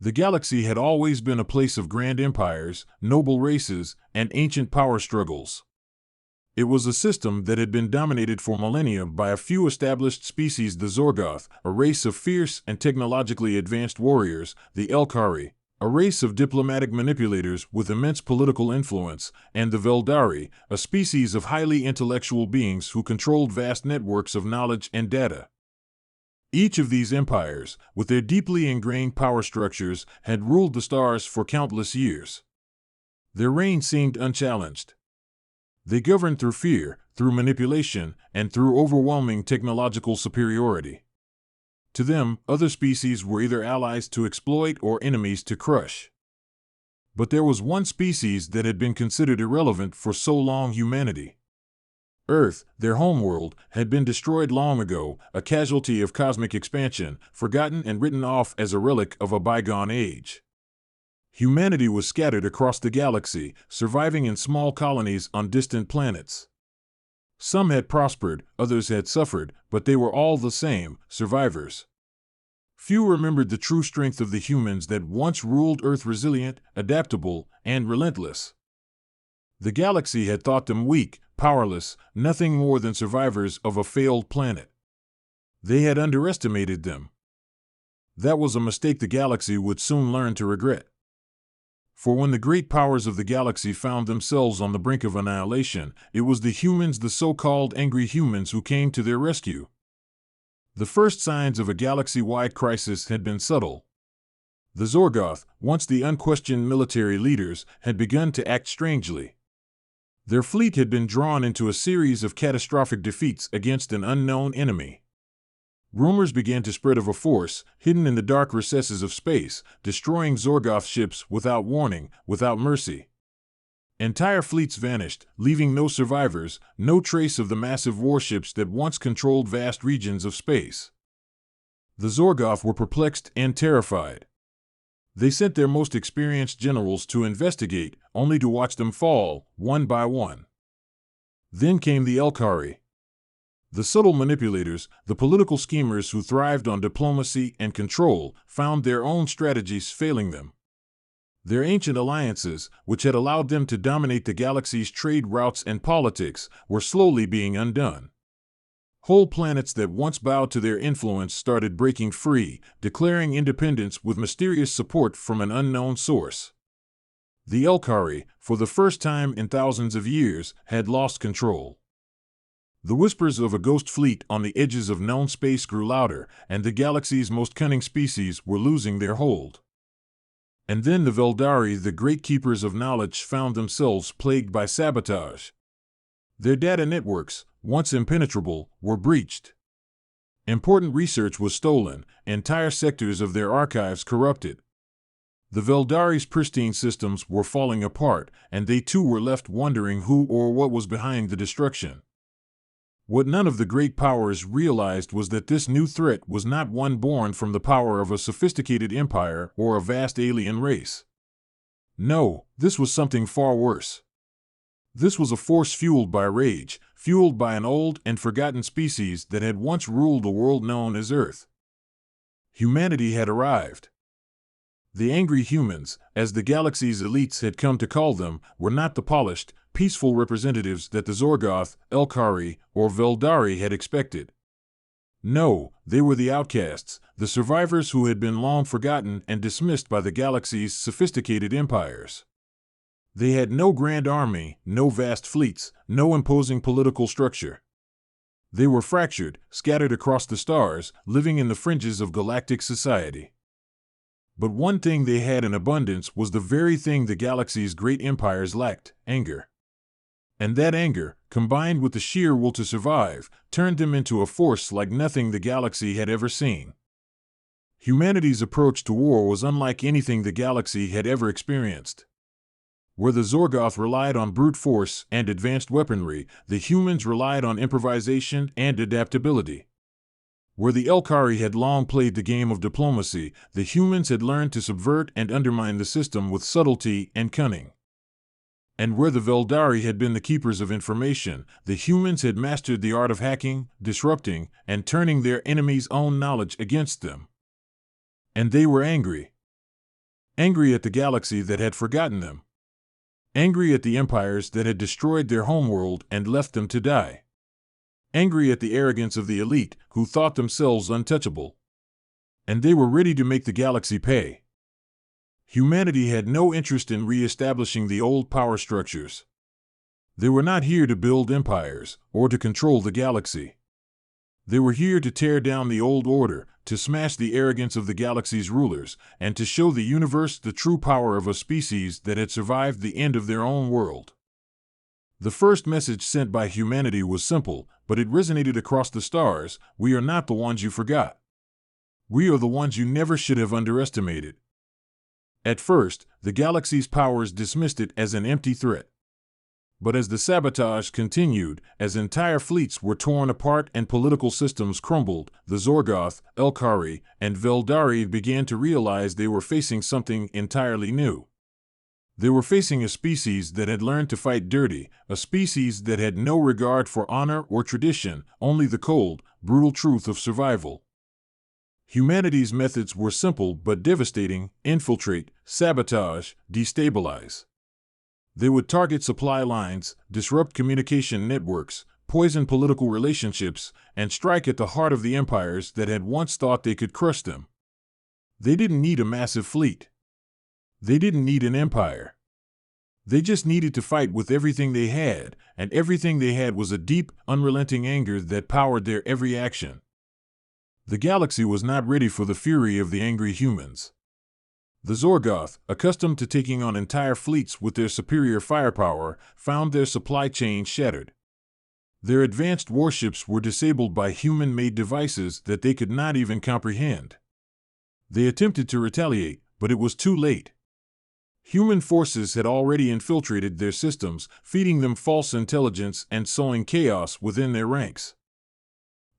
The galaxy had always been a place of grand empires, noble races, and ancient power struggles. It was a system that had been dominated for millennia by a few established species: the Zorgoth, a race of fierce and technologically advanced warriors; the Elkari, a race of diplomatic manipulators with immense political influence; and the Veldari, a species of highly intellectual beings who controlled vast networks of knowledge and data. Each of these empires, with their deeply ingrained power structures, had ruled the stars for countless years. Their reign seemed unchallenged. They governed through fear, through manipulation, and through overwhelming technological superiority. To them, other species were either allies to exploit or enemies to crush. But there was one species that had been considered irrelevant for so long: humanity. Earth, their homeworld, had been destroyed long ago, a casualty of cosmic expansion, forgotten and written off as a relic of a bygone age. Humanity was scattered across the galaxy, surviving in small colonies on distant planets. Some had prospered, others had suffered, but they were all the same, survivors. Few remembered the true strength of the humans that once ruled Earth: resilient, adaptable, and relentless. The galaxy had thought them weak, powerless, nothing more than survivors of a failed planet. They had underestimated them. That was a mistake the galaxy would soon learn to regret. For when the great powers of the galaxy found themselves on the brink of annihilation, it was the humans, the so-called angry humans, who came to their rescue. The first signs of a galaxy-wide crisis had been subtle. The Zorgoth, once the unquestioned military leaders, had begun to act strangely. Their fleet had been drawn into a series of catastrophic defeats against an unknown enemy. Rumors began to spread of a force, hidden in the dark recesses of space, destroying Zorgoth ships without warning, without mercy. Entire fleets vanished, leaving no survivors, no trace of the massive warships that once controlled vast regions of space. The Zorgoth were perplexed and terrified. They sent their most experienced generals to investigate, only to watch them fall, one by one. Then came the Elkari. The subtle manipulators, the political schemers who thrived on diplomacy and control, found their own strategies failing them. Their ancient alliances, which had allowed them to dominate the galaxy's trade routes and politics, were slowly being undone. Whole planets that once bowed to their influence started breaking free, declaring independence with mysterious support from an unknown source. The Elkari, for the first time in thousands of years, had lost control. The whispers of a ghost fleet on the edges of known space grew louder, and the galaxy's most cunning species were losing their hold. And then the Veldari, the great keepers of knowledge, found themselves plagued by sabotage. Their data networks, once impenetrable, were breached. Important research was stolen, entire sectors of their archives corrupted. The Veldari's pristine systems were falling apart, and they too were left wondering who or what was behind the destruction. What none of the great powers realized was that this new threat was not one born from the power of a sophisticated empire or a vast alien race. No, this was something far worse. This was a force fueled by rage, fueled by an old and forgotten species that had once ruled the world known as Earth. Humanity had arrived. The angry humans, as the galaxy's elites had come to call them, were not the polished, peaceful representatives that the Zorgoth, Elkari, or Veldari had expected. No, they were the outcasts, the survivors who had been long forgotten and dismissed by the galaxy's sophisticated empires. They had no grand army, no vast fleets, no imposing political structure. They were fractured, scattered across the stars, living in the fringes of galactic society. But one thing they had in abundance was the very thing the galaxy's great empires lacked: anger. And that anger, combined with the sheer will to survive, turned them into a force like nothing the galaxy had ever seen. Humanity's approach to war was unlike anything the galaxy had ever experienced. Where the Zorgoth relied on brute force and advanced weaponry, the humans relied on improvisation and adaptability. Where the Elkari had long played the game of diplomacy, the humans had learned to subvert and undermine the system with subtlety and cunning. And where the Veldari had been the keepers of information, the humans had mastered the art of hacking, disrupting, and turning their enemies' own knowledge against them. And they were angry. angry at the galaxy that had forgotten them, angry at the empires that had destroyed their homeworld and left them to die, angry at the arrogance of the elite who thought themselves untouchable. And they were ready to make the galaxy pay. Humanity had no interest in re-establishing the old power structures. They were not here to build empires or to control the galaxy. They were here to tear down the old order, to smash the arrogance of the galaxy's rulers, and to show the universe the true power of a species that had survived the end of their own world. The first message sent by humanity was simple, but it resonated across the stars: we are not the ones you forgot. We are the ones you never should have underestimated. At first, the galaxy's powers dismissed it as an empty threat. But as the sabotage continued, as entire fleets were torn apart and political systems crumbled, the Zorgoth, Elkari, and Veldari began to realize they were facing something entirely new. They were facing a species that had learned to fight dirty, a species that had no regard for honor or tradition, only the cold, brutal truth of survival. Humanity's methods were simple but devastating: infiltrate, sabotage, destabilize. They would target supply lines, disrupt communication networks, poison political relationships, and strike at the heart of the empires that had once thought they could crush them. They didn't need a massive fleet. They didn't need an empire. They just needed to fight with everything they had, and everything they had was a deep, unrelenting anger that powered their every action. The galaxy was not ready for the fury of the angry humans. The Zorgoth, accustomed to taking on entire fleets with their superior firepower, found their supply chain shattered. Their advanced warships were disabled by human-made devices that they could not even comprehend. They attempted to retaliate, but it was too late. Human forces had already infiltrated their systems, feeding them false intelligence and sowing chaos within their ranks.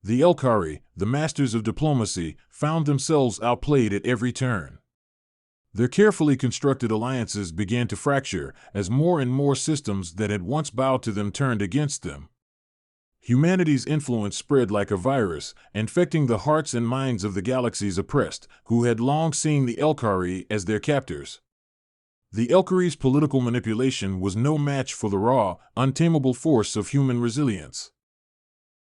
The Elkari, the masters of diplomacy, found themselves outplayed at every turn. Their carefully constructed alliances began to fracture as more and more systems that had once bowed to them turned against them. Humanity's influence spread like a virus, infecting the hearts and minds of the galaxy's oppressed, who had long seen the Elkari as their captors. The Elkari's political manipulation was no match for the raw, untamable force of human resilience.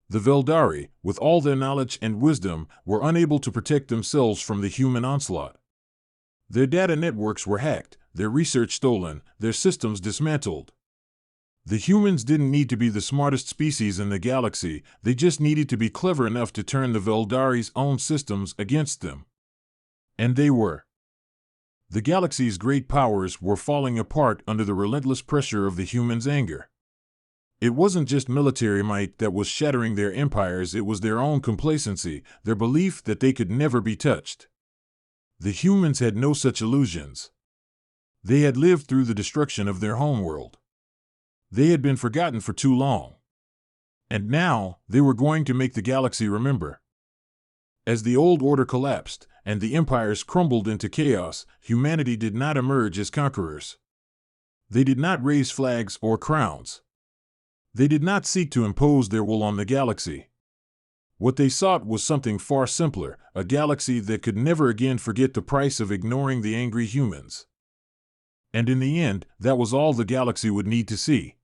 The Veldari, with all their knowledge and wisdom, were unable to protect themselves from the human onslaught. Their data networks were hacked, their research stolen, their systems dismantled. The humans didn't need to be the smartest species in the galaxy, they just needed to be clever enough to turn the Veldari's own systems against them. And they were. The galaxy's great powers were falling apart under the relentless pressure of the humans' anger. It wasn't just military might that was shattering their empires, it was their own complacency, their belief that they could never be touched. The humans had no such illusions. They had lived through the destruction of their homeworld. They had been forgotten for too long. And now, they were going to make the galaxy remember. As the old order collapsed, and the empires crumbled into chaos, humanity did not emerge as conquerors. They did not raise flags or crowns. They did not seek to impose their will on the galaxy. What they sought was something far simpler, a galaxy that could never again forget the price of ignoring the angry humans. And in the end, that was all the galaxy would need to see.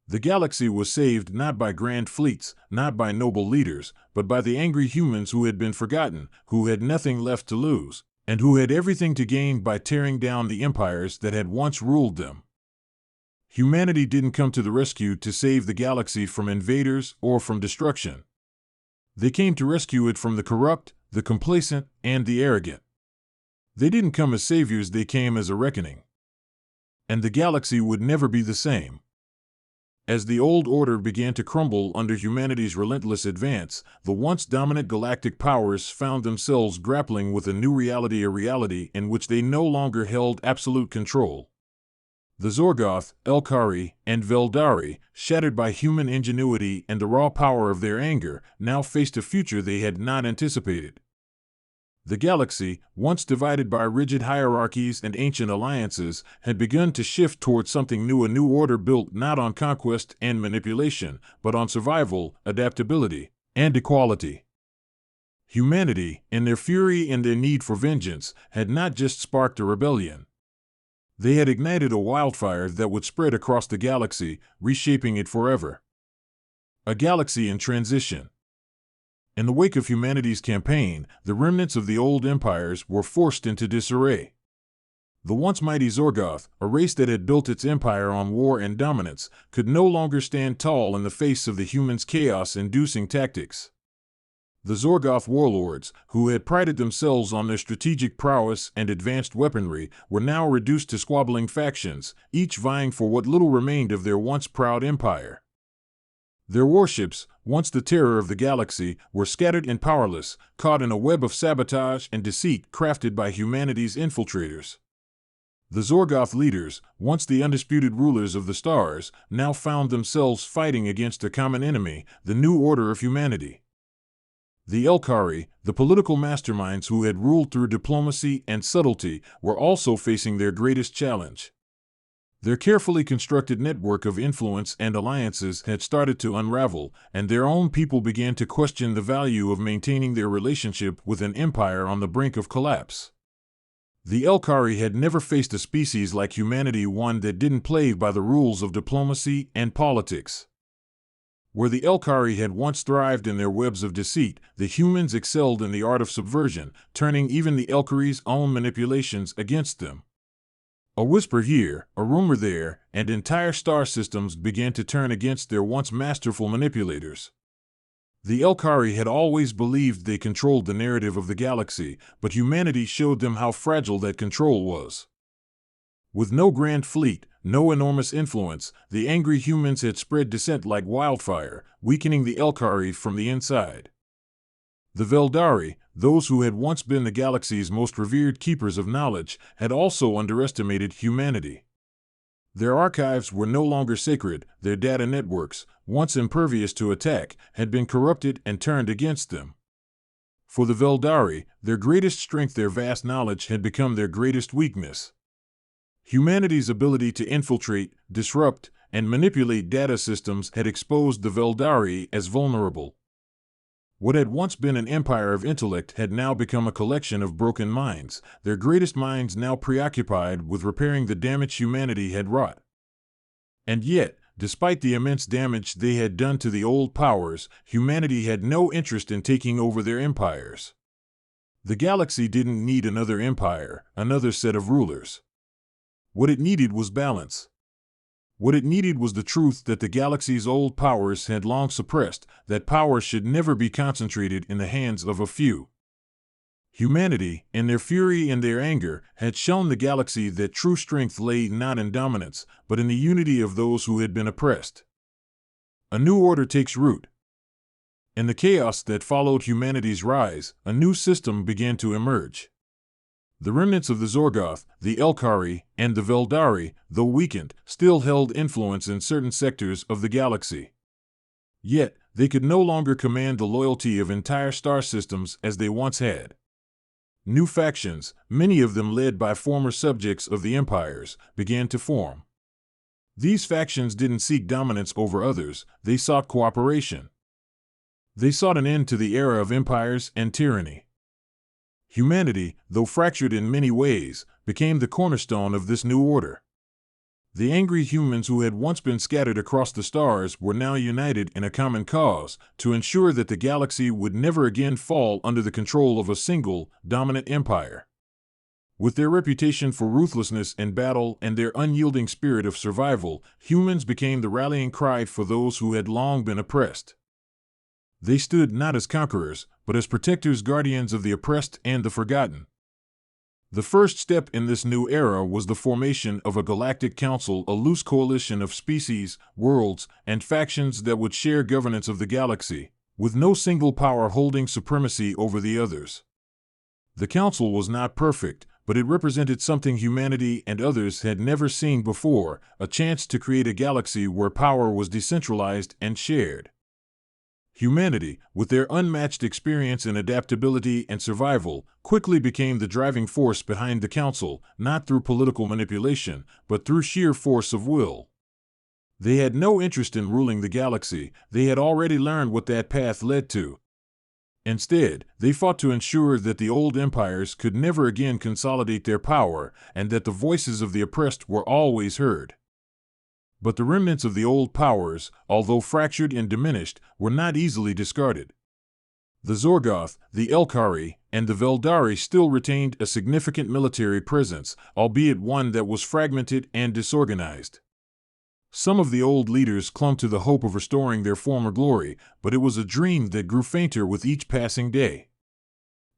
The galaxy was saved not by grand fleets, not by noble leaders, but by the angry humans who had been forgotten, who had nothing left to lose, and who had everything to gain by tearing down the empires that had once ruled them. Humanity didn't come to the rescue to save the galaxy from invaders or from destruction. They came to rescue it from the corrupt, the complacent, and the arrogant. They didn't come as saviors, they came as a reckoning. And the galaxy would never be the same. As the old order began to crumble under humanity's relentless advance, the once dominant galactic powers found themselves grappling with a new reality, a reality in which they no longer held absolute control. The Zorgoth, Elkari, and Veldari, shattered by human ingenuity and the raw power of their anger, now faced a future they had not anticipated. The galaxy, once divided by rigid hierarchies and ancient alliances, had begun to shift towards something new, a new order built not on conquest and manipulation, but on survival, adaptability, and equality. Humanity, in their fury and their need for vengeance, had not just sparked a rebellion. They had ignited a wildfire that would spread across the galaxy, reshaping it forever. A galaxy in transition. In the wake of humanity's campaign, the remnants of the old empires were forced into disarray. The once mighty Zorgoth, a race that had built its empire on war and dominance, could no longer stand tall in the face of the humans' chaos-inducing tactics. The Zorgoth warlords, who had prided themselves on their strategic prowess and advanced weaponry, were now reduced to squabbling factions, each vying for what little remained of their once proud empire. Their warships, once the terror of the galaxy, were scattered and powerless, caught in a web of sabotage and deceit crafted by humanity's infiltrators. The Zorgoth leaders, once the undisputed rulers of the stars, now found themselves fighting against a common enemy, the new order of humanity. The Elkari, the political masterminds who had ruled through diplomacy and subtlety, were also facing their greatest challenge. Their carefully constructed network of influence and alliances had started to unravel, and their own people began to question the value of maintaining their relationship with an empire on the brink of collapse. The Elkari had never faced a species like humanity, one that didn't play by the rules of diplomacy and politics. Where the Elkari had once thrived in their webs of deceit, the humans excelled in the art of subversion, turning even the Elkari's own manipulations against them. A whisper here, a rumor there, and entire star systems began to turn against their once masterful manipulators. The Elkari had always believed they controlled the narrative of the galaxy, but humanity showed them how fragile that control was. With no grand fleet, no enormous influence, the angry humans had spread dissent like wildfire, weakening the Elkari from the inside. The Veldari, those who had once been the galaxy's most revered keepers of knowledge, had also underestimated humanity. Their archives were no longer sacred, their data networks, once impervious to attack, had been corrupted and turned against them. For the Veldari, their greatest strength, their vast knowledge, had become their greatest weakness. Humanity's ability to infiltrate, disrupt, and manipulate data systems had exposed the Veldari as vulnerable. What had once been an empire of intellect had now become a collection of broken minds, their greatest minds now preoccupied with repairing the damage humanity had wrought. And yet, despite the immense damage they had done to the old powers, humanity had no interest in taking over their empires. The galaxy didn't need another empire, another set of rulers. What it needed was balance. What it needed was the truth that the galaxy's old powers had long suppressed, that power should never be concentrated in the hands of a few. Humanity, in their fury and their anger, had shown the galaxy that true strength lay not in dominance, but in the unity of those who had been oppressed. A new order takes root. In the chaos that followed humanity's rise, a new system began to emerge. The remnants of the Zorgoth, the Elkari, and the Veldari, though weakened, still held influence in certain sectors of the galaxy. Yet, they could no longer command the loyalty of entire star systems as they once had. New factions, many of them led by former subjects of the empires, began to form. These factions didn't seek dominance over others, they sought cooperation. They sought an end to the era of empires and tyranny. Humanity, though fractured in many ways, became the cornerstone of this new order. The angry humans who had once been scattered across the stars were now united in a common cause to ensure that the galaxy would never again fall under the control of a single, dominant empire. With their reputation for ruthlessness in battle and their unyielding spirit of survival, humans became the rallying cry for those who had long been oppressed. They stood not as conquerors, but as protectors, guardians of the oppressed and the forgotten. The first step in this new era was the formation of a galactic council, a loose coalition of species, worlds, and factions that would share governance of the galaxy, with no single power holding supremacy over the others. The council was not perfect, but it represented something humanity and others had never seen before, a chance to create a galaxy where power was decentralized and shared. Humanity, with their unmatched experience in adaptability and survival, quickly became the driving force behind the council, not through political manipulation, but through sheer force of will. They had no interest in ruling the galaxy, they had already learned what that path led to. Instead, they fought to ensure that the old empires could never again consolidate their power and that the voices of the oppressed were always heard. But the remnants of the old powers, although fractured and diminished, were not easily discarded. The Zorgoth, the Elkari, and the Veldari still retained a significant military presence, albeit one that was fragmented and disorganized. Some of the old leaders clung to the hope of restoring their former glory, but it was a dream that grew fainter with each passing day.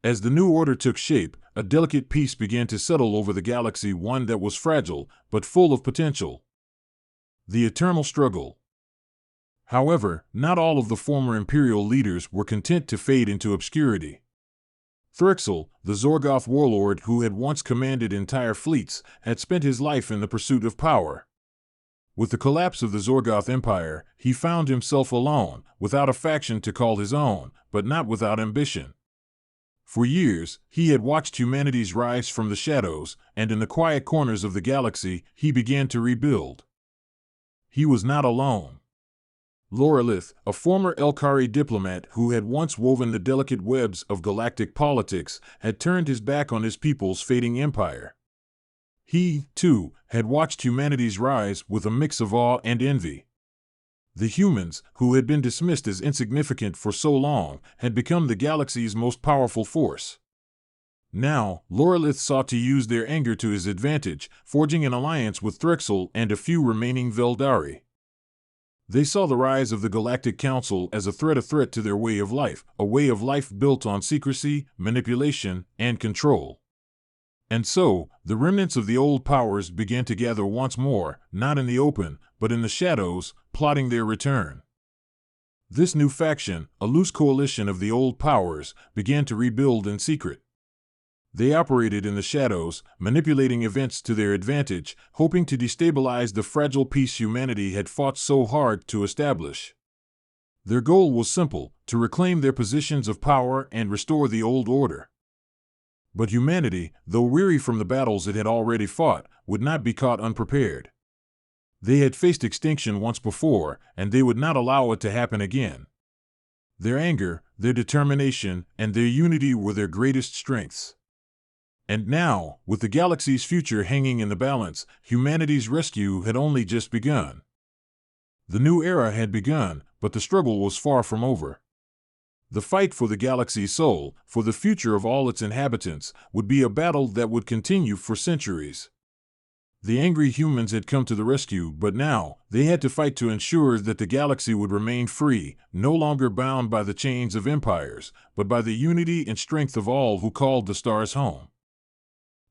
As the new order took shape, a delicate peace began to settle over the galaxy, one that was fragile, but full of potential. The eternal struggle. However, not all of the former imperial leaders were content to fade into obscurity. Thrixl, the Zorgoth warlord who had once commanded entire fleets, had spent his life in the pursuit of power. With the collapse of the Zorgoth Empire, he found himself alone, without a faction to call his own, but not without ambition. For years, he had watched humanity's rise from the shadows, and in the quiet corners of the galaxy, he began to rebuild. He was not alone. Lorelith, a former Elkari diplomat who had once woven the delicate webs of galactic politics, had turned his back on his people's fading empire. He, too, had watched humanity's rise with a mix of awe and envy. The humans, who had been dismissed as insignificant for so long, had become the galaxy's most powerful force. Now, Lorelith sought to use their anger to his advantage, forging an alliance with Thrixl and a few remaining Veldari. They saw the rise of the Galactic Council as a threat to their way of life, a way of life built on secrecy, manipulation, and control. And so, the remnants of the old powers began to gather once more, not in the open, but in the shadows, plotting their return. This new faction, a loose coalition of the old powers, began to rebuild in secret. They operated in the shadows, manipulating events to their advantage, hoping to destabilize the fragile peace humanity had fought so hard to establish. Their goal was simple: to reclaim their positions of power and restore the old order. But humanity, though weary from the battles it had already fought, would not be caught unprepared. They had faced extinction once before, and they would not allow it to happen again. Their anger, their determination, and their unity were their greatest strengths. And now, with the galaxy's future hanging in the balance, humanity's rescue had only just begun. The new era had begun, but the struggle was far from over. The fight for the galaxy's soul, for the future of all its inhabitants, would be a battle that would continue for centuries. The angry humans had come to the rescue, but now, they had to fight to ensure that the galaxy would remain free, no longer bound by the chains of empires, but by the unity and strength of all who called the stars home.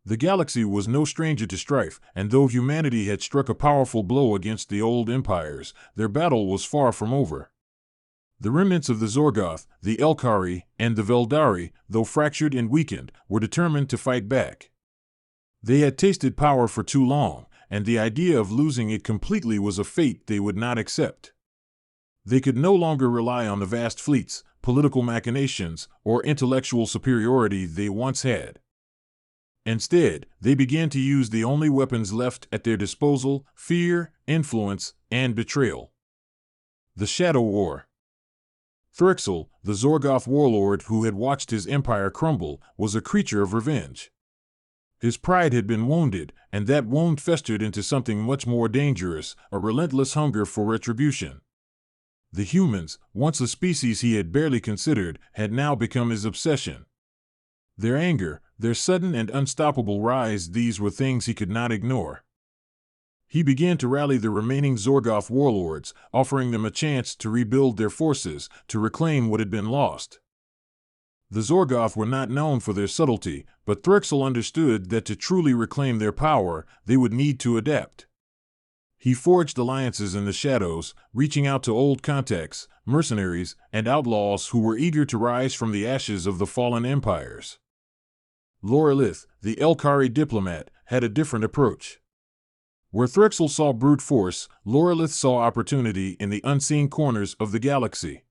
The galaxy was no stranger to strife, and though humanity had struck a powerful blow against the old empires, their battle was far from over. The remnants of the Zorgoth, the Elkari, and the Veldari, though fractured and weakened, were determined to fight back. They had tasted power for too long, and the idea of losing it completely was a fate they would not accept. They could no longer rely on the vast fleets, political machinations, or intellectual superiority they once had. Instead, they began to use the only weapons left at their disposal: fear, influence, and betrayal. The Shadow War. Thrixl, the Zorgoth warlord who had watched his empire crumble, was a creature of revenge. His pride had been wounded, and that wound festered into something much more dangerous: a relentless hunger for retribution. The humans, once a species he had barely considered, had now become his obsession. Their anger, their sudden and unstoppable rise, these were things he could not ignore. He began to rally the remaining Zorgoth warlords, offering them a chance to rebuild their forces, to reclaim what had been lost. The Zorgoth were not known for their subtlety, but Thrixl understood that to truly reclaim their power, they would need to adapt. He forged alliances in the shadows, reaching out to old contacts, mercenaries, and outlaws who were eager to rise from the ashes of the fallen empires. Lorelith, the Elkari diplomat, had a different approach. Where Thrixl saw brute force, Lorelith saw opportunity in the unseen corners of the galaxy.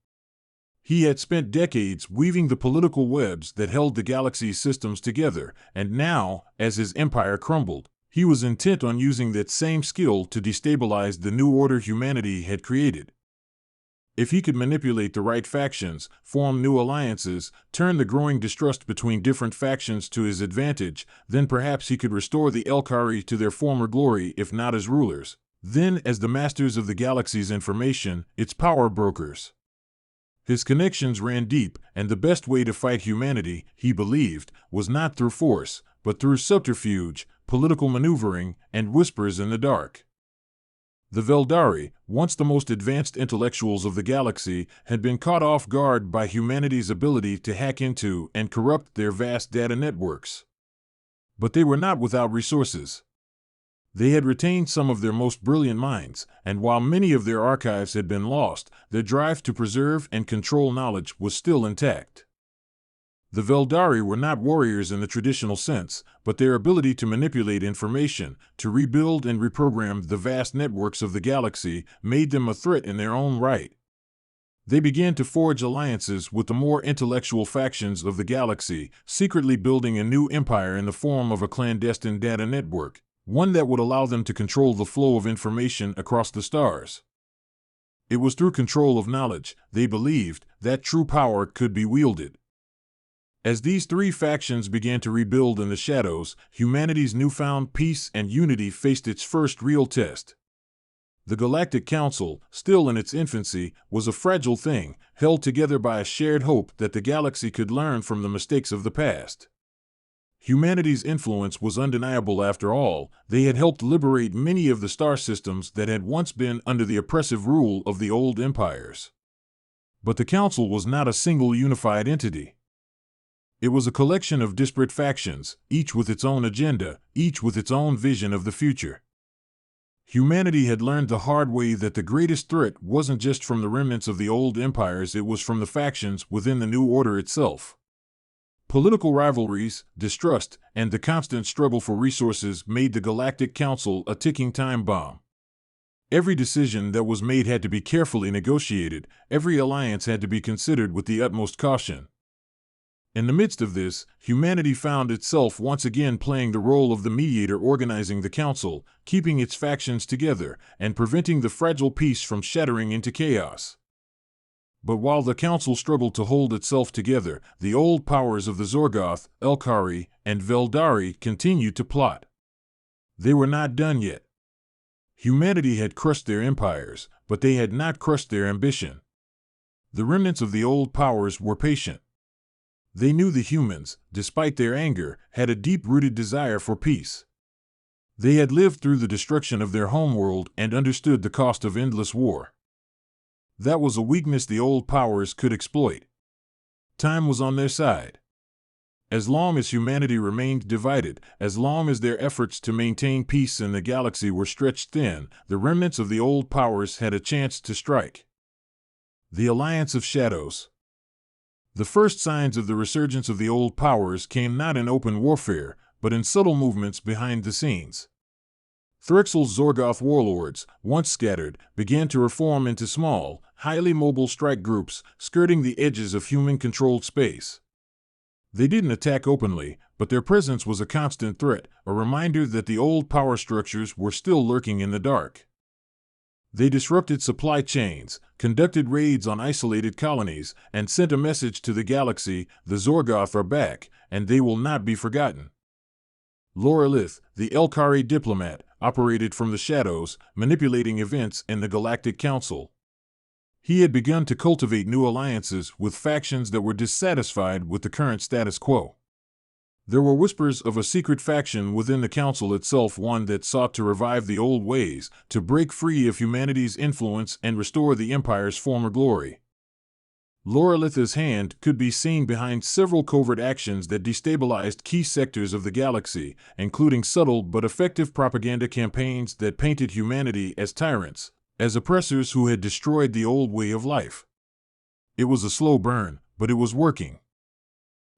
He had spent decades weaving the political webs that held the galaxy's systems together, and now, as his empire crumbled, he was intent on using that same skill to destabilize the new order humanity had created. If he could manipulate the right factions, form new alliances, turn the growing distrust between different factions to his advantage, then perhaps he could restore the Elkari to their former glory, if not as rulers, then as the masters of the galaxy's information, its power brokers. His connections ran deep, and the best way to fight humanity, he believed, was not through force, but through subterfuge, political maneuvering, and whispers in the dark. The Veldari, once the most advanced intellectuals of the galaxy, had been caught off guard by humanity's ability to hack into and corrupt their vast data networks. But they were not without resources. They had retained some of their most brilliant minds, and while many of their archives had been lost, their drive to preserve and control knowledge was still intact. The Veldari were not warriors in the traditional sense, but their ability to manipulate information, to rebuild and reprogram the vast networks of the galaxy, made them a threat in their own right. They began to forge alliances with the more intellectual factions of the galaxy, secretly building a new empire in the form of a clandestine data network, one that would allow them to control the flow of information across the stars. It was through control of knowledge, they believed, that true power could be wielded. As these three factions began to rebuild in the shadows, humanity's newfound peace and unity faced its first real test. The Galactic Council, still in its infancy, was a fragile thing, held together by a shared hope that the galaxy could learn from the mistakes of the past. Humanity's influence was undeniable after all. They had helped liberate many of the star systems that had once been under the oppressive rule of the old empires. But the Council was not a single unified entity. It was a collection of disparate factions, each with its own agenda, each with its own vision of the future. Humanity had learned the hard way that the greatest threat wasn't just from the remnants of the old empires, it was from the factions within the new order itself. Political rivalries, distrust, and the constant struggle for resources made the Galactic Council a ticking time bomb. Every decision that was made had to be carefully negotiated, every alliance had to be considered with the utmost caution. In the midst of this, humanity found itself once again playing the role of the mediator, organizing the council, keeping its factions together, and preventing the fragile peace from shattering into chaos. But while the council struggled to hold itself together, the old powers of the Zorgoth, Elkari, and Veldari continued to plot. They were not done yet. Humanity had crushed their empires, but they had not crushed their ambition. The remnants of the old powers were patient. They knew the humans, despite their anger, had a deep-rooted desire for peace. They had lived through the destruction of their homeworld and understood the cost of endless war. That was a weakness the old powers could exploit. Time was on their side. As long as humanity remained divided, as long as their efforts to maintain peace in the galaxy were stretched thin, the remnants of the old powers had a chance to strike. The Alliance of Shadows. The first signs of the resurgence of the old powers came not in open warfare, but in subtle movements behind the scenes. Thrixel's Zorgoth warlords, once scattered, began to reform into small, highly mobile strike groups, skirting the edges of human-controlled space. They didn't attack openly, but their presence was a constant threat, a reminder that the old power structures were still lurking in the dark. They disrupted supply chains, conducted raids on isolated colonies, and sent a message to the galaxy: the Zorgoth are back, and they will not be forgotten. Lorelith, the Elkari diplomat, operated from the shadows, manipulating events in the Galactic Council. He had begun to cultivate new alliances with factions that were dissatisfied with the current status quo. There were whispers of a secret faction within the council itself, one that sought to revive the old ways, to break free of humanity's influence and restore the Empire's former glory. Lorelith's hand could be seen behind several covert actions that destabilized key sectors of the galaxy, including subtle but effective propaganda campaigns that painted humanity as tyrants, as oppressors who had destroyed the old way of life. It was a slow burn, but it was working.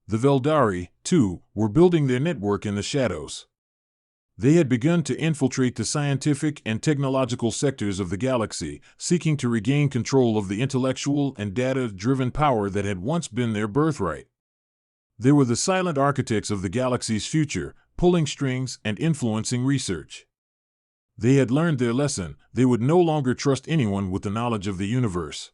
The Veldari, too, were building their network in the shadows. They had begun to infiltrate the scientific and technological sectors of the galaxy, seeking to regain control of the intellectual and data-driven power that had once been their birthright. They were the silent architects of the galaxy's future, pulling strings and influencing research. They had learned their lesson. They would no longer trust anyone with the knowledge of the universe.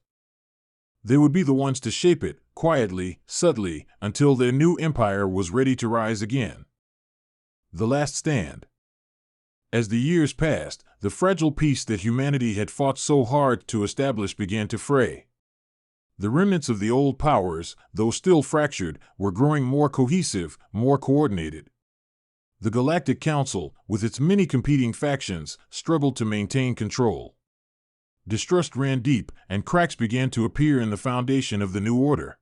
They would be the ones to shape it, quietly, subtly, until their new empire was ready to rise again. The Last Stand. As the years passed, the fragile peace that humanity had fought so hard to establish began to fray. The remnants of the old powers, though still fractured, were growing more cohesive, more coordinated. The Galactic Council, with its many competing factions, struggled to maintain control. Distrust ran deep, and cracks began to appear in the foundation of the new order.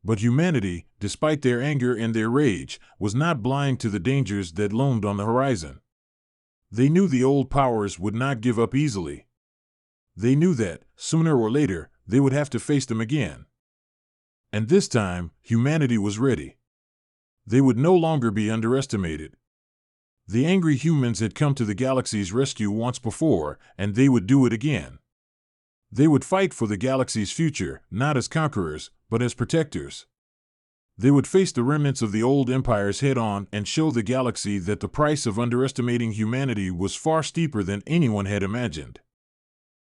But humanity, despite their anger and their rage, was not blind to the dangers that loomed on the horizon. They knew the old powers would not give up easily. They knew that, sooner or later, they would have to face them again. And this time, humanity was ready. They would no longer be underestimated. The angry humans had come to the galaxy's rescue once before, and they would do it again. They would fight for the galaxy's future, not as conquerors, but as protectors. They would face the remnants of the old empires head-on and show the galaxy that the price of underestimating humanity was far steeper than anyone had imagined.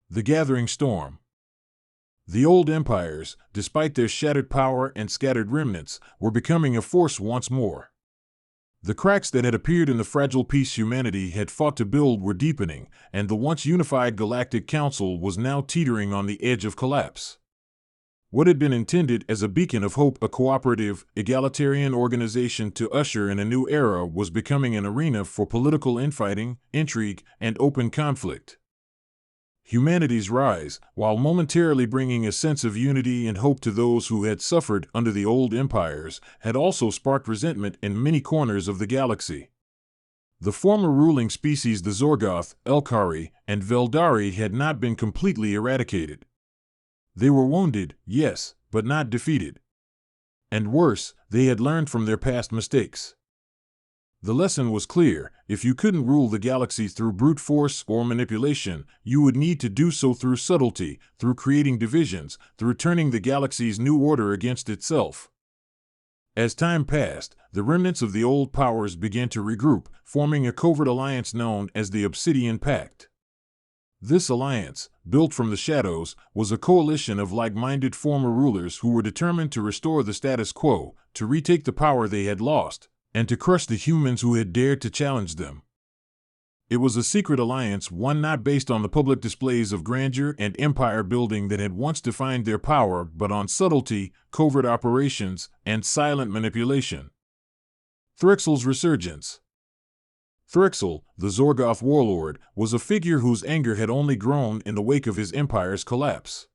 The Gathering Storm. The old empires, despite their shattered power and scattered remnants, were becoming a force once more. The cracks that had appeared in the fragile peace humanity had fought to build were deepening, and the once unified Galactic Council was now teetering on the edge of collapse. What had been intended as a beacon of hope, a cooperative, egalitarian organization to usher in a new era, was becoming an arena for political infighting, intrigue, and open conflict. Humanity's rise, while momentarily bringing a sense of unity and hope to those who had suffered under the old empires, had also sparked resentment in many corners of the galaxy. The former ruling species, the Zorgoth, Elkari, and Veldari, had not been completely eradicated. They were wounded, yes, but not defeated. And worse, they had learned from their past mistakes. The lesson was clear: if you couldn't rule the galaxy through brute force or manipulation, you would need to do so through subtlety, through creating divisions, through turning the galaxy's new order against itself. As time passed, the remnants of the old powers began to regroup, forming a covert alliance known as the Obsidian Pact. This alliance, built from the shadows, was a coalition of like-minded former rulers who were determined to restore the status quo, to retake the power they had lost, and to crush the humans who had dared to challenge them. It was a secret alliance, one not based on the public displays of grandeur and empire building that had once defined their power, but on subtlety, covert operations, and silent manipulation. Thrixel's resurgence. Thrixel, the Zorgoth warlord, was a figure whose anger had only grown in the wake of his empire's collapse.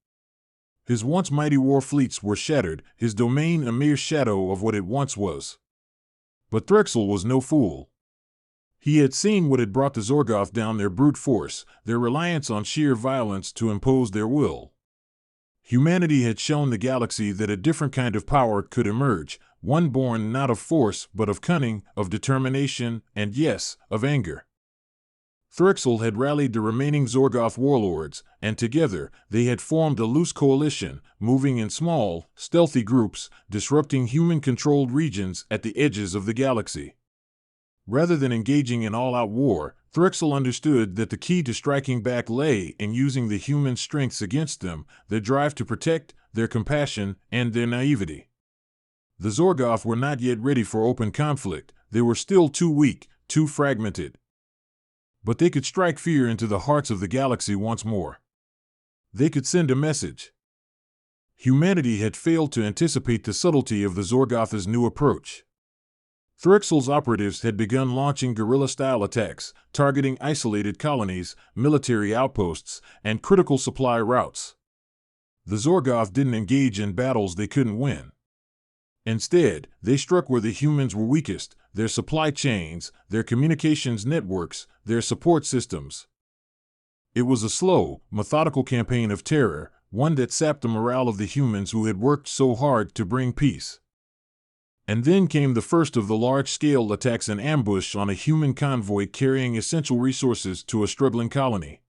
His once mighty war fleets were shattered, his domain a mere shadow of what it once was. But Thrixel was no fool. He had seen what had brought the Zorgoth down: their brute force, their reliance on sheer violence to impose their will. Humanity had shown the galaxy that a different kind of power could emerge, one born not of force but of cunning, of determination, and yes, of anger. Thrixel had rallied the remaining Zorgoth warlords, and together they had formed a loose coalition, moving in small, stealthy groups, disrupting human-controlled regions at the edges of the galaxy. Rather than engaging in all-out war, Thrixel understood that the key to striking back lay in using the human strengths against them, their drive to protect, their compassion, and their naivety. The Zorgoth were not yet ready for open conflict. They were still too weak, too fragmented. But they could strike fear into the hearts of the galaxy once more. They could send a message. Humanity had failed to anticipate the subtlety of the Zorgoth's new approach. Thrixel's operatives had begun launching guerrilla-style attacks, targeting isolated colonies, military outposts, and critical supply routes. The Zorgoth didn't engage in battles they couldn't win. Instead, they struck where the humans were weakest: their supply chains, their communications networks, their support systems. It was a slow, methodical campaign of terror, one that sapped the morale of the humans who had worked so hard to bring peace. And then came the first of the large-scale attacks: an ambush on a human convoy carrying essential resources to a struggling colony.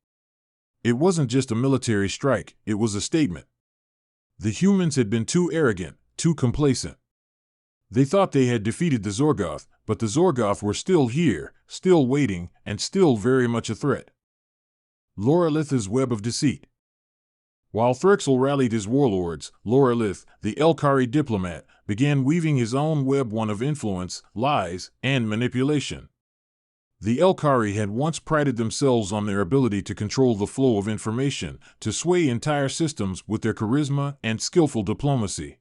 It wasn't just a military strike, it was a statement. The humans had been too arrogant, too complacent. They thought they had defeated the Zorgoth, but the Zorgoth were still here, still waiting, and still very much a threat. Lorelitha's web of deceit. While Threxel rallied his warlords, Lorelith, the Elkari diplomat, began weaving his own web, one of influence, lies, and manipulation. The Elkari had once prided themselves on their ability to control the flow of information, to sway entire systems with their charisma and skillful diplomacy.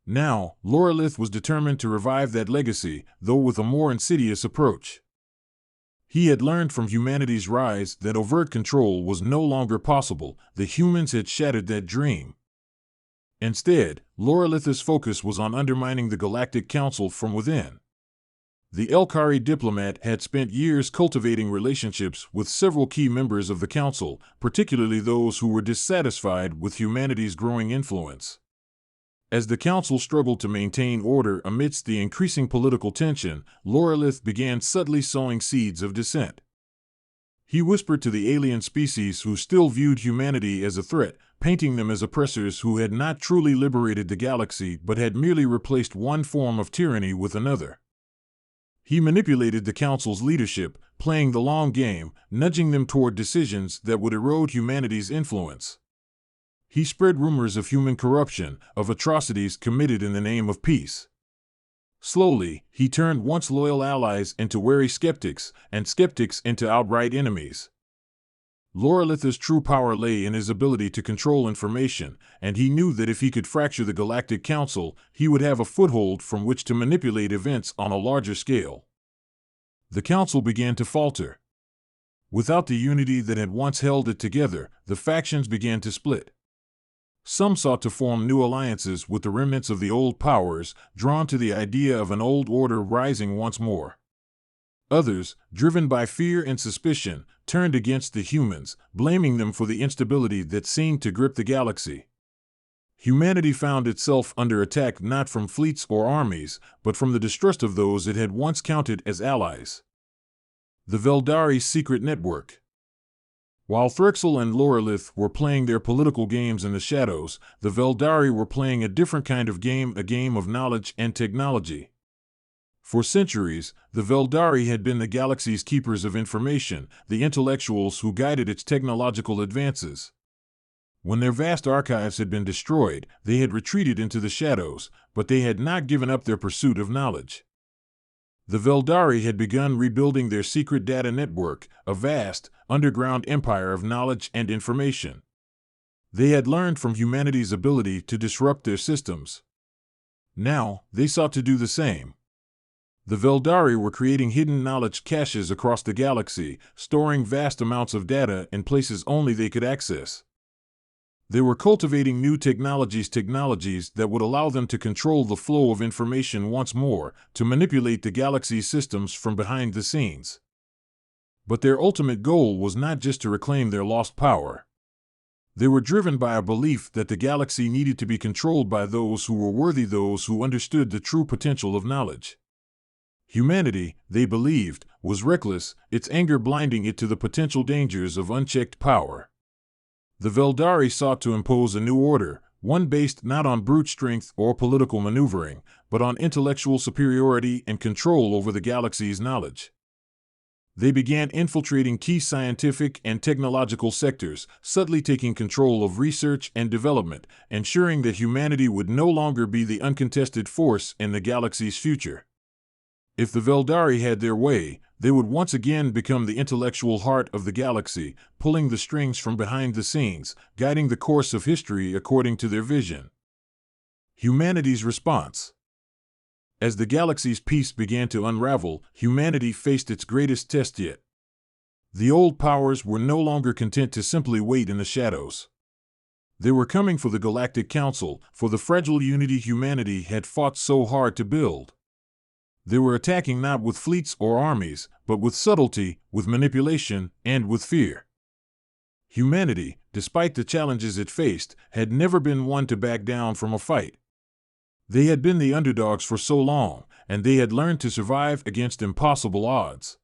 Now, Lorelith was determined to revive that legacy, though with a more insidious approach. He had learned from humanity's rise that overt control was no longer possible. The humans had shattered that dream. Instead, Lorelith's focus was on undermining the Galactic Council from within. The Elkari diplomat had spent years cultivating relationships with several key members of the Council, particularly those who were dissatisfied with humanity's growing influence. As the Council struggled to maintain order amidst the increasing political tension, Lorelith began subtly sowing seeds of dissent. He whispered to the alien species who still viewed humanity as a threat, painting them as oppressors who had not truly liberated the galaxy but had merely replaced one form of tyranny with another. He manipulated the Council's leadership, playing the long game, nudging them toward decisions that would erode humanity's influence. He spread rumors of human corruption, of atrocities committed in the name of peace. Slowly, he turned once loyal allies into wary skeptics, and skeptics into outright enemies. Lorelith's true power lay in his ability to control information, and he knew that if he could fracture the Galactic Council, he would have a foothold from which to manipulate events on a larger scale. The Council began to falter. Without the unity that had once held it together, the factions began to split. Some sought to form new alliances with the remnants of the old powers, drawn to the idea of an old order rising once more. Others, driven by fear and suspicion, turned against the humans, blaming them for the instability that seemed to grip the galaxy. Humanity found itself under attack not from fleets or armies, but from the distrust of those it had once counted as allies. The Veldari's secret network. While Threxel and Lorelith were playing their political games in the shadows, the Veldari were playing a different kind of game, a game of knowledge and technology. For centuries, the Veldari had been the galaxy's keepers of information, the intellectuals who guided its technological advances. When their vast archives had been destroyed, they had retreated into the shadows, but they had not given up their pursuit of knowledge. The Veldari had begun rebuilding their secret data network, a vast, underground empire of knowledge and information. They had learned from humanity's ability to disrupt their systems. Now, they sought to do the same. The Veldari were creating hidden knowledge caches across the galaxy, storing vast amounts of data in places only they could access. They were cultivating new technologies that would allow them to control the flow of information once more, to manipulate the galaxy's systems from behind the scenes. But their ultimate goal was not just to reclaim their lost power. They were driven by a belief that the galaxy needed to be controlled by those who were worthy, those who understood the true potential of knowledge. Humanity, they believed, was reckless, its anger blinding it to the potential dangers of unchecked power. The Veldari sought to impose a new order, one based not on brute strength or political maneuvering, but on intellectual superiority and control over the galaxy's knowledge. They began infiltrating key scientific and technological sectors, subtly taking control of research and development, ensuring that humanity would no longer be the uncontested force in the galaxy's future. If the Veldari had their way, they would once again become the intellectual heart of the galaxy, pulling the strings from behind the scenes, guiding the course of history according to their vision. Humanity's response. As the galaxy's peace began to unravel, humanity faced its greatest test yet. The old powers were no longer content to simply wait in the shadows. They were coming for the Galactic Council, for the fragile unity humanity had fought so hard to build. They were attacking not with fleets or armies, but with subtlety, with manipulation, and with fear. Humanity, despite the challenges it faced, had never been one to back down from a fight. They had been the underdogs for so long, and they had learned to survive against impossible odds.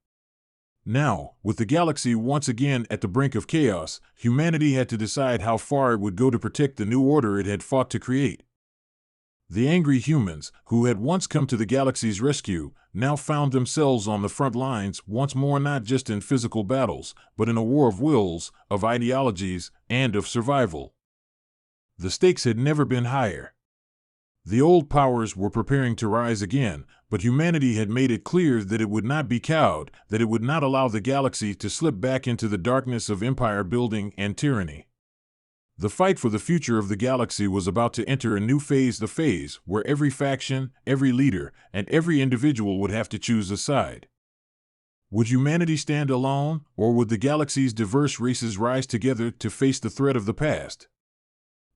Now, with the galaxy once again at the brink of chaos, humanity had to decide how far it would go to protect the new order it had fought to create. The angry humans, who had once come to the galaxy's rescue, now found themselves on the front lines once more, not just in physical battles, but in a war of wills, of ideologies, and of survival. The stakes had never been higher. The old powers were preparing to rise again, but humanity had made it clear that it would not be cowed, that it would not allow the galaxy to slip back into the darkness of empire building and tyranny. The fight for the future of the galaxy was about to enter a new phase, the phase where every faction, every leader, and every individual would have to choose a side. Would humanity stand alone, or would the galaxy's diverse races rise together to face the threat of the past?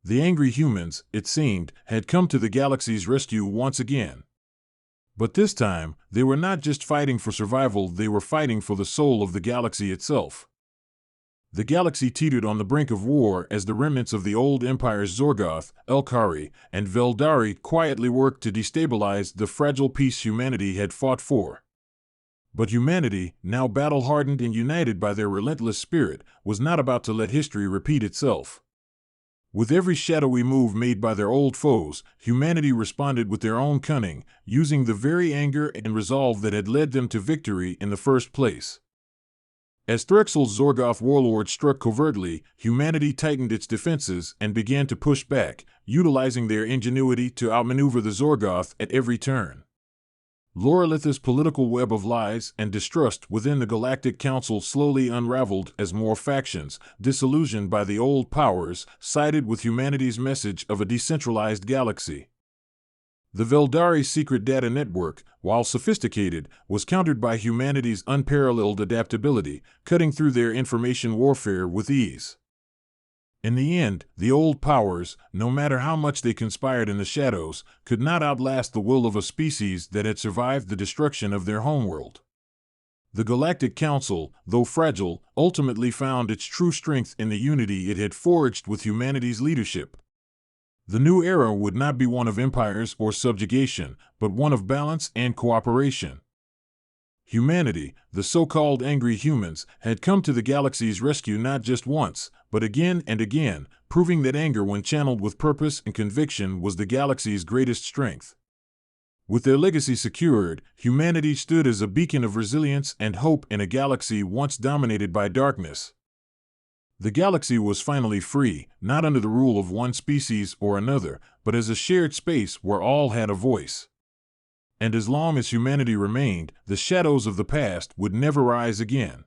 The angry humans, it seemed, had come to the galaxy's rescue once again. But this time, they were not just fighting for survival, they were fighting for the soul of the galaxy itself. The galaxy teetered on the brink of war as the remnants of the old empires Zorgoth, Elkari, and Veldari quietly worked to destabilize the fragile peace humanity had fought for. But humanity, now battle-hardened and united by their relentless spirit, was not about to let history repeat itself. With every shadowy move made by their old foes, humanity responded with their own cunning, using the very anger and resolve that had led them to victory in the first place. As Threxel's Zorgoth warlords struck covertly, humanity tightened its defenses and began to push back, utilizing their ingenuity to outmaneuver the Zorgoth at every turn. Lorelitha's political web of lies and distrust within the Galactic Council slowly unraveled as more factions, disillusioned by the old powers, sided with humanity's message of a decentralized galaxy. The Veldari secret data network, while sophisticated, was countered by humanity's unparalleled adaptability, cutting through their information warfare with ease. In the end, the old powers, no matter how much they conspired in the shadows, could not outlast the will of a species that had survived the destruction of their homeworld. The Galactic Council, though fragile, ultimately found its true strength in the unity it had forged with humanity's leadership. The new era would not be one of empires or subjugation, but one of balance and cooperation. Humanity, the so-called angry humans, had come to the galaxy's rescue not just once, but again and again, proving that anger when channeled with purpose and conviction was the galaxy's greatest strength. With their legacy secured, humanity stood as a beacon of resilience and hope in a galaxy once dominated by darkness. The galaxy was finally free, not under the rule of one species or another, but as a shared space where all had a voice. And as long as humanity remained, the shadows of the past would never rise again.